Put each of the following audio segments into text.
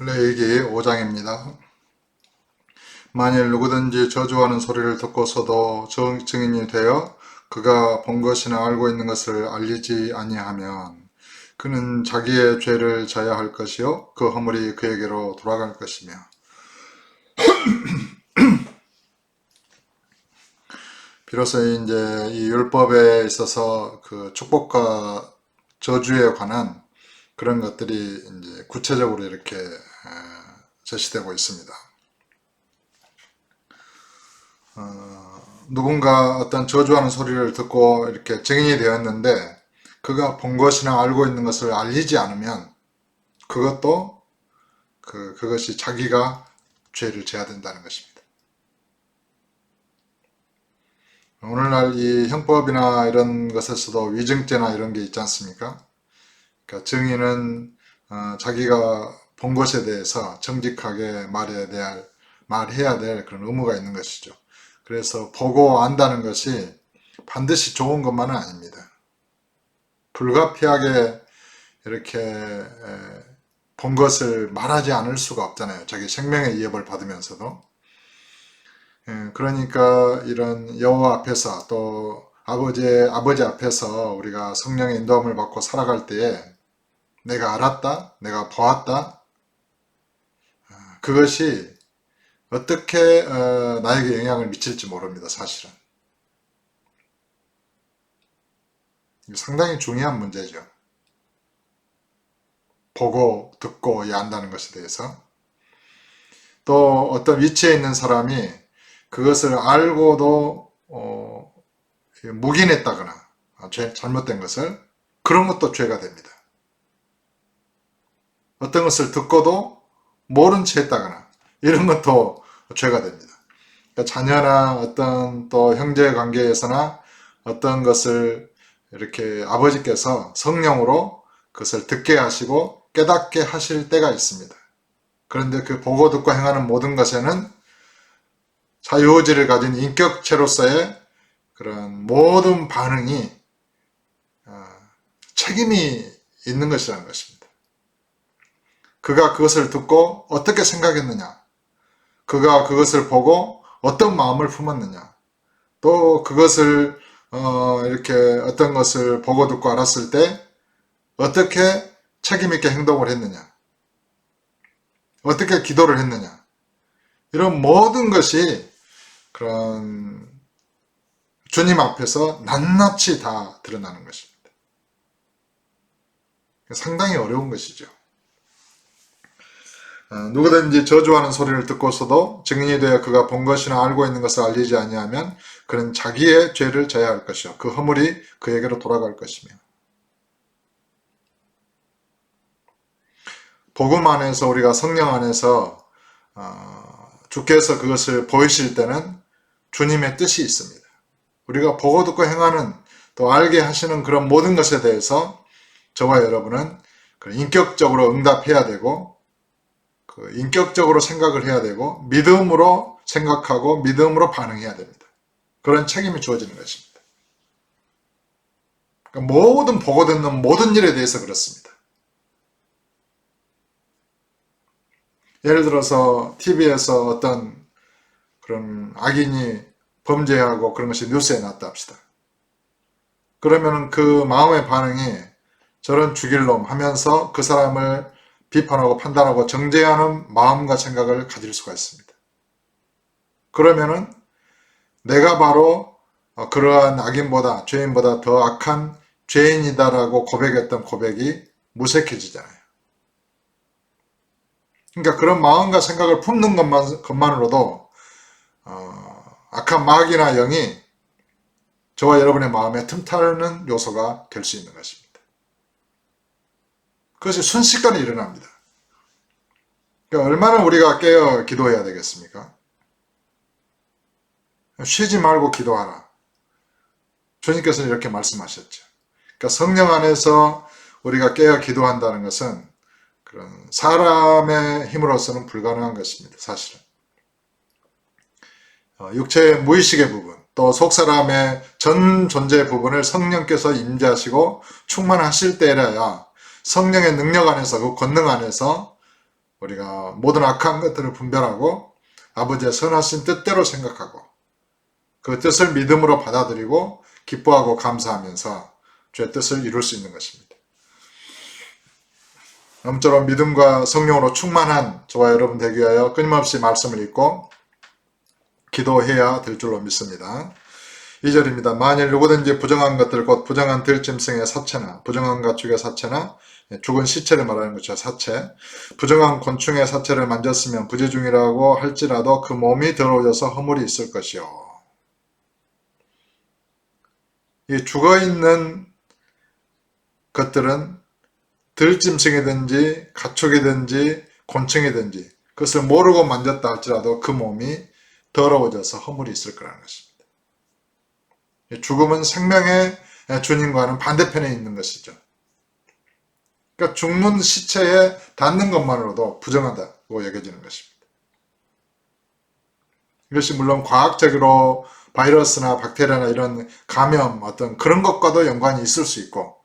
레위기 5장입니다. 만일 누구든지 저주하는 소리를 듣고서도 증인이 되어 그가 본 것이나 알고 있는 것을 알리지 아니하면 그는 자기의 죄를 져야 할 것이요 그 허물이 그에게로 돌아갈 것이며, 비로소 이제 이 율법에 있어서 그 축복과 저주에 관한 그런 것들이 이제 구체적으로 이렇게 제시되고 있습니다. 누군가 어떤 저주하는 소리를 듣고 이렇게 증인이 되었는데 그가 본 것이나 알고 있는 것을 알리지 않으면 그것도 그것이 자기가 죄를 져야 된다는 것입니다. 오늘날 이 형법이나 이런 것에서도 위증죄나 이런 게 있지 않습니까? 그러니까 증인은 자기가 본 것에 대해서 정직하게 말해야 될 그런 의무가 있는 것이죠. 그래서 보고 안다는 것이 반드시 좋은 것만은 아닙니다. 불가피하게 이렇게 본 것을 말하지 않을 수가 없잖아요. 자기 생명의 위협을 받으면서도. 그러니까 이런 여호와 앞에서 또 아버지 앞에서 우리가 성령의 인도함을 받고 살아갈 때에 내가 알았다, 내가 보았다, 그것이 어떻게 나에게 영향을 미칠지 모릅니다. 사실은. 상당히 중요한 문제죠. 보고 듣고 안다는 것에 대해서. 또 어떤 위치에 있는 사람이 그것을 알고도 묵인했다거나 잘못된 것을, 그런 것도 죄가 됩니다. 어떤 것을 듣고도 모른 채 했다거나 이런 것도 죄가 됩니다. 그러니까 자녀나 어떤 또 형제 관계에서나 어떤 것을 이렇게 아버지께서 성령으로 그것을 듣게 하시고 깨닫게 하실 때가 있습니다. 그런데 그 보고 듣고 행하는 모든 것에는 자유의지를 가진 인격체로서의 그런 모든 반응이 책임이 있는 것이라는 것입니다. 그가 그것을 듣고 어떻게 생각했느냐, 그가 그것을 보고 어떤 마음을 품었느냐, 또 그것을 이렇게 어떤 것을 보고 듣고 알았을 때 어떻게 책임있게 행동을 했느냐, 어떻게 기도를 했느냐, 이런 모든 것이 그런 주님 앞에서 낱낱이 다 드러나는 것입니다. 상당히 어려운 것이죠. 누구든지 저주하는 소리를 듣고서도 증인이 되어 그가 본 것이나 알고 있는 것을 알리지 아니하면 그는 자기의 죄를 져야 할 것이요 그 허물이 그에게로 돌아갈 것이며, 복음 안에서 우리가 성령 안에서 주께서 그것을 보이실 때는 주님의 뜻이 있습니다. 우리가 보고 듣고 행하는, 또 알게 하시는 그런 모든 것에 대해서 저와 여러분은 인격적으로 응답해야 되고, 인격적으로 생각을 해야 되고, 믿음으로 생각하고 믿음으로 반응해야 됩니다. 그런 책임이 주어지는 것입니다. 그러니까 모든 보고 듣는 모든 일에 대해서 그렇습니다. 예를 들어서 TV에서 어떤 그런 악인이 범죄하고 그런 것이 뉴스에 났다 합시다. 그러면 그 마음의 반응이 저런 죽일 놈 하면서 그 사람을 비판하고 판단하고 정죄하는 마음과 생각을 가질 수가 있습니다. 그러면은 내가 바로 그러한 악인보다, 죄인보다 더 악한 죄인이다라고 고백했던 고백이 무색해지잖아요. 그러니까 그런 마음과 생각을 품는 것만으로도 악한 마귀나 영이 저와 여러분의 마음에 틈타는 요소가 될 수 있는 것입니다. 그것이 순식간에 일어납니다. 그러니까 얼마나 우리가 깨어 기도해야 되겠습니까? 쉬지 말고 기도하라. 주님께서는 이렇게 말씀하셨죠. 그러니까 성령 안에서 우리가 깨어 기도한다는 것은 그런 사람의 힘으로서는 불가능한 것입니다. 사실은. 육체의 무의식의 부분, 또 속사람의 전 존재 부분을 성령께서 임재하시고 충만하실 때라야 성령의 능력 안에서, 그 권능 안에서 우리가 모든 악한 것들을 분별하고 아버지의 선하신 뜻대로 생각하고 그 뜻을 믿음으로 받아들이고 기뻐하고 감사하면서 주의 뜻을 이룰 수 있는 것입니다. 아무쪼록 믿음과 성령으로 충만한 저와 여러분 되기 위하여 끊임없이 말씀을 읽고 기도해야 될 줄로 믿습니다. 2절입니다. 만일 누구든지 부정한 것들 곧 부정한 들짐승의 사체나 부정한 가축의 사체나 죽은 시체를 말하는 것이죠. 사체. 부정한 곤충의 사체를 만졌으면 부지중이라고 할지라도 그 몸이 더러워져서 허물이 있을 것이요. 이 죽어있는 것들은 들짐승이든지 가축이든지 곤충이든지 그것을 모르고 만졌다 할지라도 그 몸이 더러워져서 허물이 있을 거라는 것입니다. 죽음은 생명의 주님과는 반대편에 있는 것이죠. 그러니까 죽는 시체에 닿는 것만으로도 부정하다고 여겨지는 것입니다. 이것이 물론 과학적으로 바이러스나 박테리아나 이런 감염 어떤 그런 것과도 연관이 있을 수 있고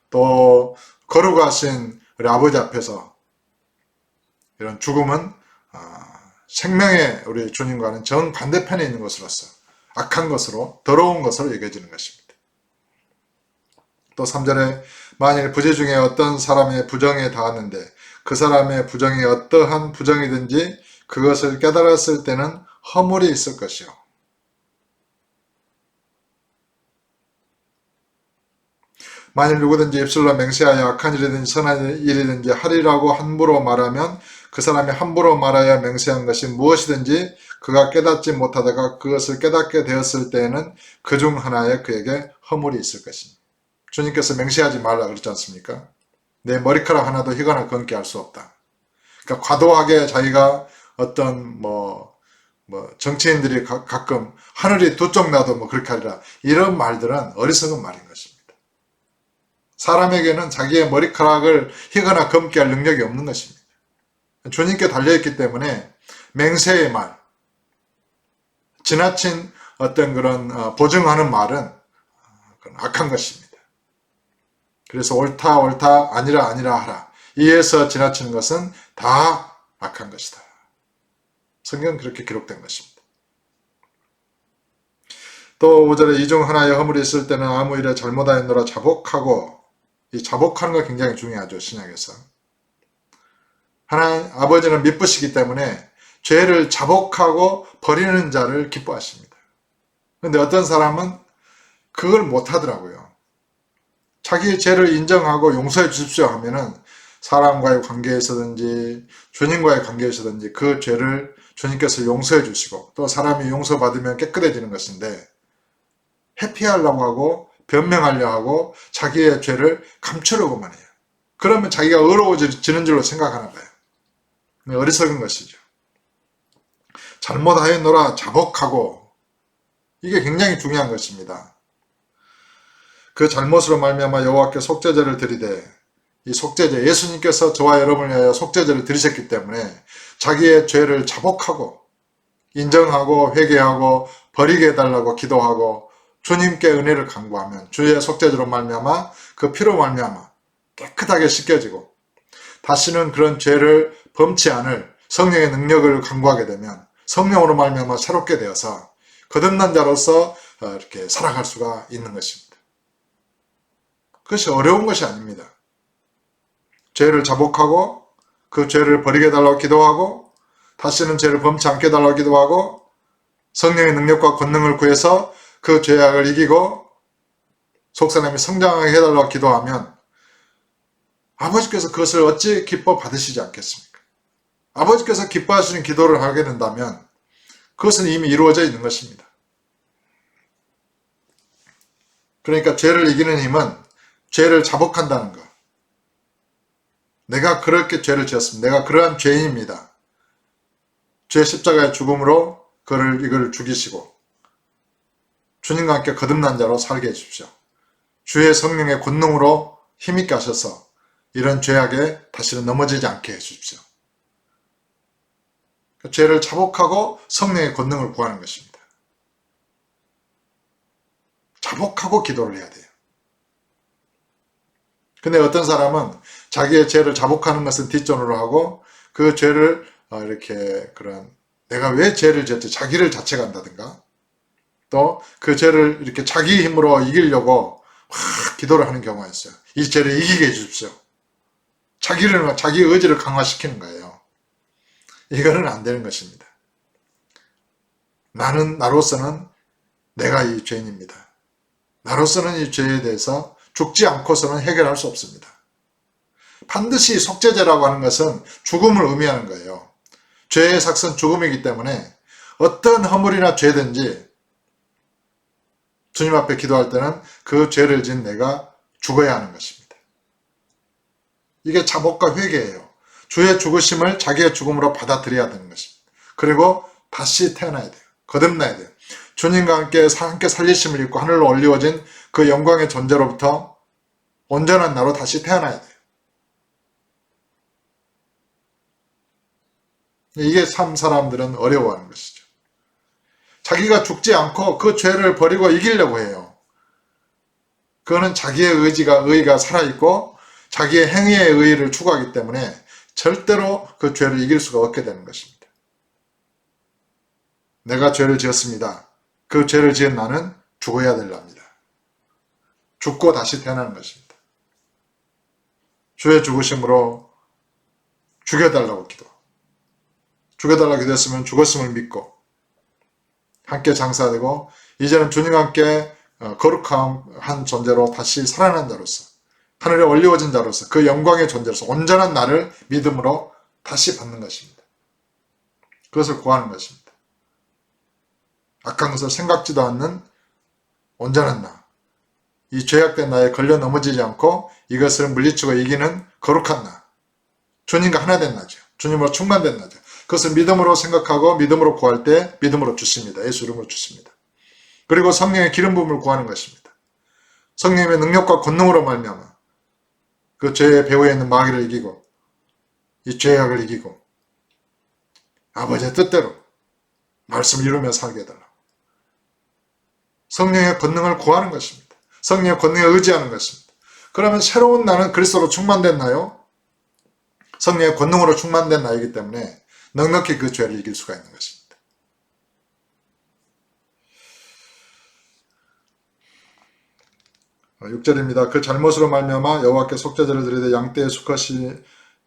또 거룩하신 우리 아버지 앞에서 이런 죽음은 생명의 우리 주님과는 정반대편에 있는 것으로서 악한 것으로 더러운 것으로 여겨지는 것입니다. 또 3절에 만일 부지 중에 어떤 사람의 부정에 닿았는데 그 사람의 부정이 어떠한 부정이든지 그것을 깨달았을 때는 허물이 있을 것이요. 만일 누구든지 입술로 맹세하여 악한 일이든지 선한 일이든지 하리라고 함부로 말하면 그 사람이 함부로 말하여 맹세한 것이 무엇이든지 그가 깨닫지 못하다가 그것을 깨닫게 되었을 때에는 그 중 하나에 그에게 허물이 있을 것입니다. 주님께서 맹세하지 말라 그랬지 않습니까? 내 머리카락 하나도 희거나 검게 할 수 없다. 그러니까 과도하게 자기가 어떤 정치인들이 가끔 하늘이 두 쪽 나도 그렇게 하리라 이런 말들은 어리석은 말인 것입니다. 사람에게는 자기의 머리카락을 희거나 검게 할 능력이 없는 것입니다. 주님께 달려있기 때문에 맹세의 말, 지나친 어떤 그런 보증하는 말은 악한 것입니다. 그래서 옳다 아니라 하라. 이에서 지나치는 것은 다 악한 것이다. 성경은 그렇게 기록된 것입니다. 또 5절에 이 중 하나의 허물이 있을 때는 아무 일에 잘못하였노라 자복하고 이 자복하는 거 굉장히 중요하죠. 신약에서. 하나님 아버지는 미쁘시기 때문에 죄를 자복하고 버리는 자를 기뻐하십니다. 그런데 어떤 사람은 그걸 못하더라고요. 자기의 죄를 인정하고 용서해 주십시오 하면은 사람과의 관계에서든지 주님과의 관계에서든지 그 죄를 주님께서 용서해 주시고 또 사람이 용서받으면 깨끗해지는 것인데 회피하려고 하고 변명하려 하고 자기의 죄를 감추려고만 해요. 그러면 자기가 의로워지는 줄로 생각하나 봐요. 어리석은 것이죠. 잘못하였노라 자복하고 이게 굉장히 중요한 것입니다. 그 잘못으로 말미암아 여호와께 속죄제를 드리되 이 속죄제 예수님께서 저와 여러분을 위하여 속죄제를 드리셨기 때문에 자기의 죄를 자복하고 인정하고 회개하고 버리게 해달라고 기도하고 주님께 은혜를 간구하면 주의 속죄제로 말미암아 그 피로 말미암아 깨끗하게 씻겨지고 다시는 그런 죄를 범치 않을 성령의 능력을 간구하게 되면 성령으로 말미암아 새롭게 되어서 거듭난 자로서 이렇게 살아갈 수가 있는 것입니다. 그것이 어려운 것이 아닙니다. 죄를 자복하고 그 죄를 버리게 해달라고 기도하고 다시는 죄를 범치 않게 해달라고 기도하고 성령의 능력과 권능을 구해서 그 죄악을 이기고 속사람이 성장하게 해달라고 기도하면 아버지께서 그것을 어찌 기뻐 받으시지 않겠습니까? 아버지께서 기뻐하시는 기도를 하게 된다면 그것은 이미 이루어져 있는 것입니다. 그러니까 죄를 이기는 힘은 죄를 자복한다는 것. 내가 그렇게 죄를 지었습니다. 내가 그러한 죄인입니다. 죄 십자가의 죽음으로 이걸 죽이시고 주님과 함께 거듭난 자로 살게 해주십시오. 주의 성령의 권능으로 힘있게 하셔서 이런 죄악에 다시는 넘어지지 않게 해주십시오. 죄를 자복하고 성령의 권능을 구하는 것입니다. 자복하고 기도를 해야 돼요. 근데 어떤 사람은 자기의 죄를 자복하는 것은 뒷전으로 하고 그 죄를 이렇게 그런 내가 왜 죄를 지었지 자기를 자책한다든가 또 그 죄를 이렇게 자기 힘으로 이기려고 막 기도를 하는 경우가 있어요. 이 죄를 이기게 해주십시오. 자기 의지를 강화시키는 거예요. 이거는 안 되는 것입니다. 나로서는 내가 이 죄인입니다. 나로서는 이 죄에 대해서 죽지 않고서는 해결할 수 없습니다. 반드시 속죄죄라고 하는 것은 죽음을 의미하는 거예요. 죄의 삭은 죽음이기 때문에 어떤 허물이나 죄든지 주님 앞에 기도할 때는 그 죄를 지은 내가 죽어야 하는 것입니다. 이게 자복과 회개예요. 주의 죽으심을 자기의 죽음으로 받아들여야 되는 것입니다. 그리고 다시 태어나야 돼요. 거듭나야 돼요. 주님과 함께 살리심을 입고 하늘로 올리워진 그 영광의 존재로부터 온전한 나로 다시 태어나야 돼요. 이게 참 사람들은 어려워하는 것이죠. 자기가 죽지 않고 그 죄를 버리고 이기려고 해요. 그거는 자기의 의가 살아있고 자기의 행위의 의의를 추구하기 때문에 절대로 그 죄를 이길 수가 없게 되는 것입니다. 내가 죄를 지었습니다. 그 죄를 지은 나는 죽어야 될랍니다. 죽고 다시 태어나는 것입니다. 주의 죽으심으로 죽여달라고 죽여달라고 기도했으면 죽었음을 믿고 함께 장사되고 이제는 주님과 함께 거룩한 존재로 다시 살아난 자로서 하늘에 올리워진 자로서 그 영광의 존재로서 온전한 나를 믿음으로 다시 받는 것입니다. 그것을 구하는 것입니다. 악한 것을 생각지도 않는 온전한 나, 이 죄악된 나에 걸려 넘어지지 않고 이것을 물리치고 이기는 거룩한 나, 주님과 하나 된 나죠. 주님으로 충만된 나죠. 그것을 믿음으로 생각하고 믿음으로 구할 때 믿음으로 주십니다. 예수 이름으로 주십니다. 그리고 성령의 기름 부음을 구하는 것입니다. 성령의 능력과 권능으로 말미암아 그 죄의 배후에 있는 마귀를 이기고 이 죄악을 이기고 아버지의 뜻대로 말씀을 이루며 살게 해달라고. 성령의 권능을 구하는 것입니다. 성령의 권능에 의지하는 것입니다. 그러면 새로운 나는 그리스도로 충만된 나요. 성령의 권능으로 충만된 나이기 때문에 넉넉히 그 죄를 이길 수가 있는 것입니다. 6절입니다. 그 잘못으로 말미암아 여호와께 속죄제를 드리되 양떼의 수컷이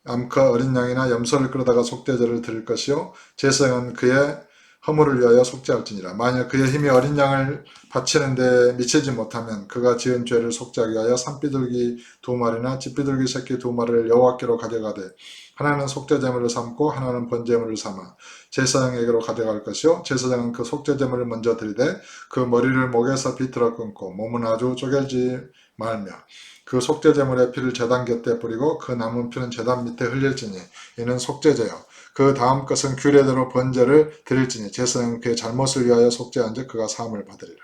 암컷 어린 양이나 염소를 끌어다가 속죄제를 드릴 것이요 제사장은 그의 허물을 위하여 속죄할지니라. 만약 그의 힘이 어린 양을 바치는 데 미치지 못하면 그가 지은 죄를 속죄하기 위하여 산비둘기 2마리나 집비둘기 새끼 2마리를 여호와께로 가져가되 하나는 속죄제물을 삼고 하나는 번제물을 삼아 제사장에게로 가져갈 것이요 제사장은 그 속죄제물을 먼저 드리되 그 머리를 목에서 비틀어 끊고 몸은 아주 쪼개지 말며 그 속죄제물의 피를 제단 곁에 뿌리고 그 남은 피는 제단 밑에 흘릴지니 이는 속죄제요 그 다음 것은 규례대로 번제를 드릴지니 제사장은 그의 잘못을 위하여 속죄한즉 그가 사함을 받으리라.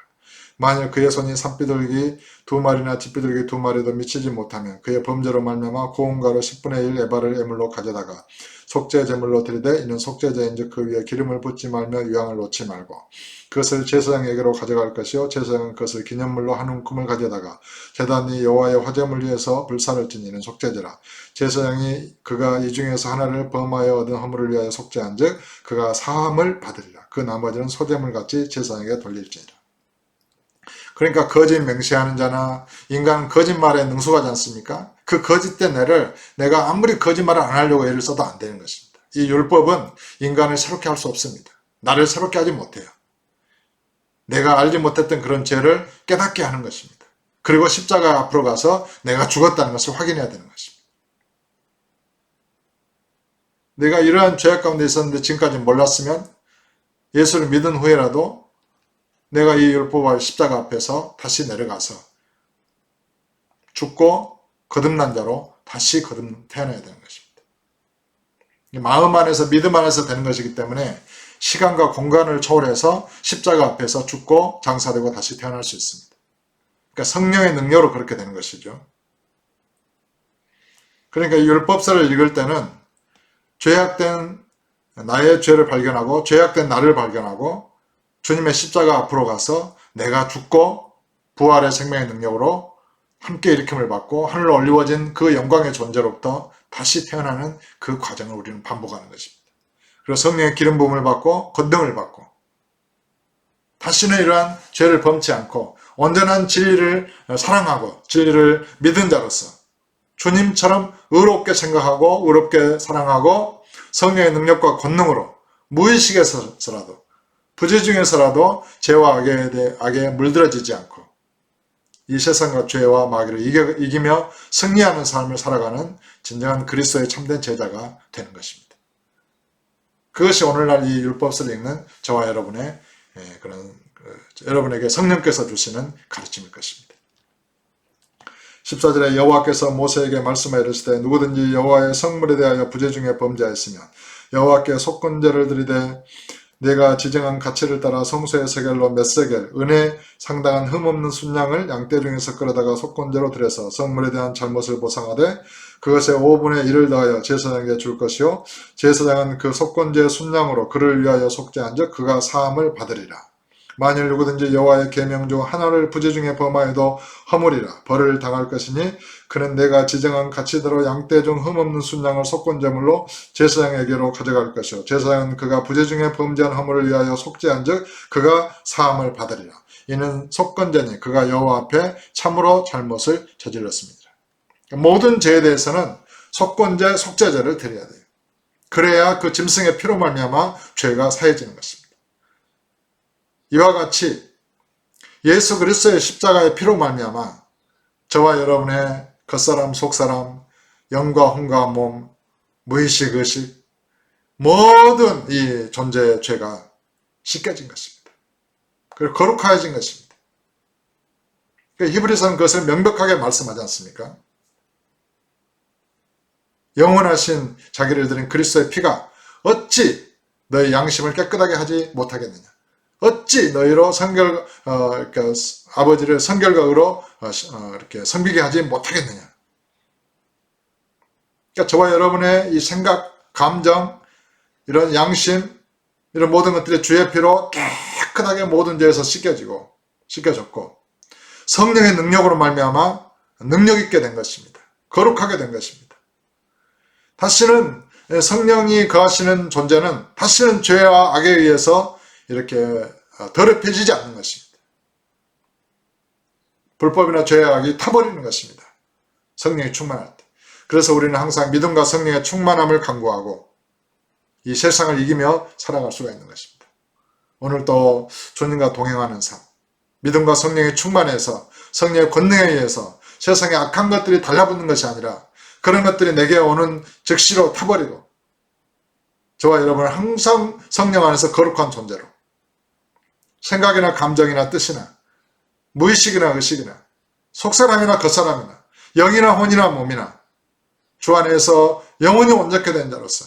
만약 그의 손이 산비둘기 2마리나 집비둘기 2마리도 미치지 못하면 그의 범죄로 말미암아 고운 가루 10분의 1 에바를 애물로 가져다가 속죄 제물로 드리되 이는 속죄제인즉 그 위에 기름을 붓지 말며 유향을 놓지 말고 그것을 제사장에게로 가져갈 것이요 제사장은 그것을 기념물로 한 움큼을 가져다가 제단이 여호와의 화제물 위에서 불사를 지니는 속죄제라. 제사장이 그가 이 중에서 하나를 범하여 얻은 허물을 위하여 속죄한즉 그가 사함을 받으리라. 그 나머지는 소제물같이 제사장에게 돌릴지니라. 그러니까 거짓 맹세하는 자나 인간은 거짓말에 능숙하지 않습니까? 그 거짓된 애를 내가 아무리 거짓말을 안 하려고 애를 써도 안 되는 것입니다. 이 율법은 인간을 새롭게 할 수 없습니다. 나를 새롭게 하지 못해요. 내가 알지 못했던 그런 죄를 깨닫게 하는 것입니다. 그리고 십자가 앞으로 가서 내가 죽었다는 것을 확인해야 되는 것입니다. 내가 이러한 죄악 가운데 있었는데 지금까지 몰랐으면 예수를 믿은 후에라도 내가 이 율법과 십자가 앞에서 다시 내려가서 죽고 거듭난 자로 다시 태어나야 되는 것입니다. 마음 안에서 믿음 안에서 되는 것이기 때문에 시간과 공간을 초월해서 십자가 앞에서 죽고 장사되고 다시 태어날 수 있습니다. 그러니까 성령의 능력으로 그렇게 되는 것이죠. 그러니까 이 율법서를 읽을 때는 죄악된 나의 죄를 발견하고 죄악된 나를 발견하고 주님의 십자가 앞으로 가서 내가 죽고 부활의 생명의 능력으로 함께 일으킴을 받고 하늘로 올리워진 그 영광의 존재로부터 다시 태어나는 그 과정을 우리는 반복하는 것입니다. 그리고 성령의 기름 부음을 받고 건등을 받고 다시는 이러한 죄를 범치 않고 온전한 진리를 사랑하고 진리를 믿은 자로서 주님처럼 의롭게 생각하고 의롭게 사랑하고 성령의 능력과 권능으로 무의식에서라도 부재 중에서라도 죄와 악에 물들어지지 않고 이 세상과 죄와 마귀를 이기며 승리하는 삶을 살아가는 진정한 그리스도의 참된 제자가 되는 것입니다. 그것이 오늘날 이 율법서를 읽는 저와 여러분의 여러분에게 성령께서 주시는 가르침일 것입니다. 14절에 여호와께서 모세에게 말씀하여 이르시되 누구든지 여호와의 성물에 대하여 부재 중에 범죄하였으면 여호와께 속건제를 드리되 내가 지정한 가치를 따라 성소의 세겔로 몇 세겔 은혜 상당한 흠없는 순양을 양떼 중에서 끌어다가 속건제로 드려서 성물에 대한 잘못을 보상하되 그것의 5분의 1을 더하여 제사장에게 줄 것이요 제사장은 그 속건제 순양으로 그를 위하여 속죄한 즉 그가 사함을 받으리라. 만일 누구든지 여호와의 계명 중 하나를 부재 중에 범하여도 허물이라 벌을 당할 것이니 그는 내가 지정한 가치대로 양떼 중 흠없는 순양을 속건제물로 제사장에게로 가져갈 것이요 제사장은 그가 부재 중에 범죄한 허물을 위하여 속죄한 즉 그가 사함을 받으리라. 이는 속건제니 그가 여호와 앞에 참으로 잘못을 저질렀습니다. 모든 죄에 대해서는 속건제, 속죄제를 드려야 돼요. 그래야 그 짐승의 피로 말미암아 죄가 사해지는 것입니다. 이와 같이 예수 그리스도의 십자가의 피로 말미암아 저와 여러분의 겉사람, 속사람, 영과 혼과 몸, 무의식, 의식 모든 이 존재의 죄가 씻겨진 것입니다. 그리고 거룩하여진 것입니다. 히브리서는 그것을 명백하게 말씀하지 않습니까? 영원하신 자기를 드린 그리스도의 피가 어찌 너의 양심을 깨끗하게 하지 못하겠느냐? 어찌 너희로 아버지를 성결과 의로 이렇게 섬기게 하지 못하겠느냐? 그러니까 저와 여러분의 이 생각, 감정, 이런 양심, 이런 모든 것들이 주의 피로 깨끗하게 모든 죄에서 씻겨졌고 성령의 능력으로 말미암아 능력 있게 된 것입니다. 거룩하게 된 것입니다. 다시는 성령이 거하시는 존재는 다시는 죄와 악에 의해서 이렇게 더럽혀지지 않는 것입니다. 불법이나 죄와 악이 타버리는 것입니다. 성령이 충만할 때. 그래서 우리는 항상 믿음과 성령의 충만함을 강구하고 이 세상을 이기며 살아갈 수가 있는 것입니다. 오늘 또 주님과 동행하는 삶, 믿음과 성령의 충만해서 성령의 권능에 의해서 세상의 악한 것들이 달라붙는 것이 아니라 그런 것들이 내게 오는 즉시로 타버리고 저와 여러분은 항상 성령 안에서 거룩한 존재로 생각이나 감정이나 뜻이나 무의식이나 의식이나 속사람이나 겉사람이나 영이나 혼이나 몸이나 주 안에서 영원히 온전케 된 자로서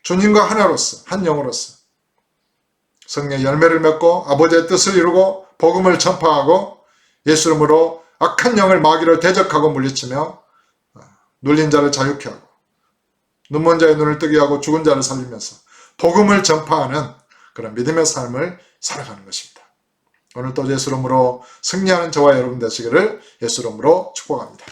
주님과 하나로서 한 영으로서 성령의 열매를 맺고 아버지의 뜻을 이루고 복음을 전파하고 예수 이름으로 악한 영을 마귀를 대적하고 물리치며 눌린 자를 자유케 하고 눈먼 자의 눈을 뜨게 하고 죽은 자를 살리면서 복음을 전파하는 그런 믿음의 삶을 살아가는 것입니다. 오늘 또 예수 이름으로 승리하는 저와 여러분 되시기를 예수 이름으로 축복합니다.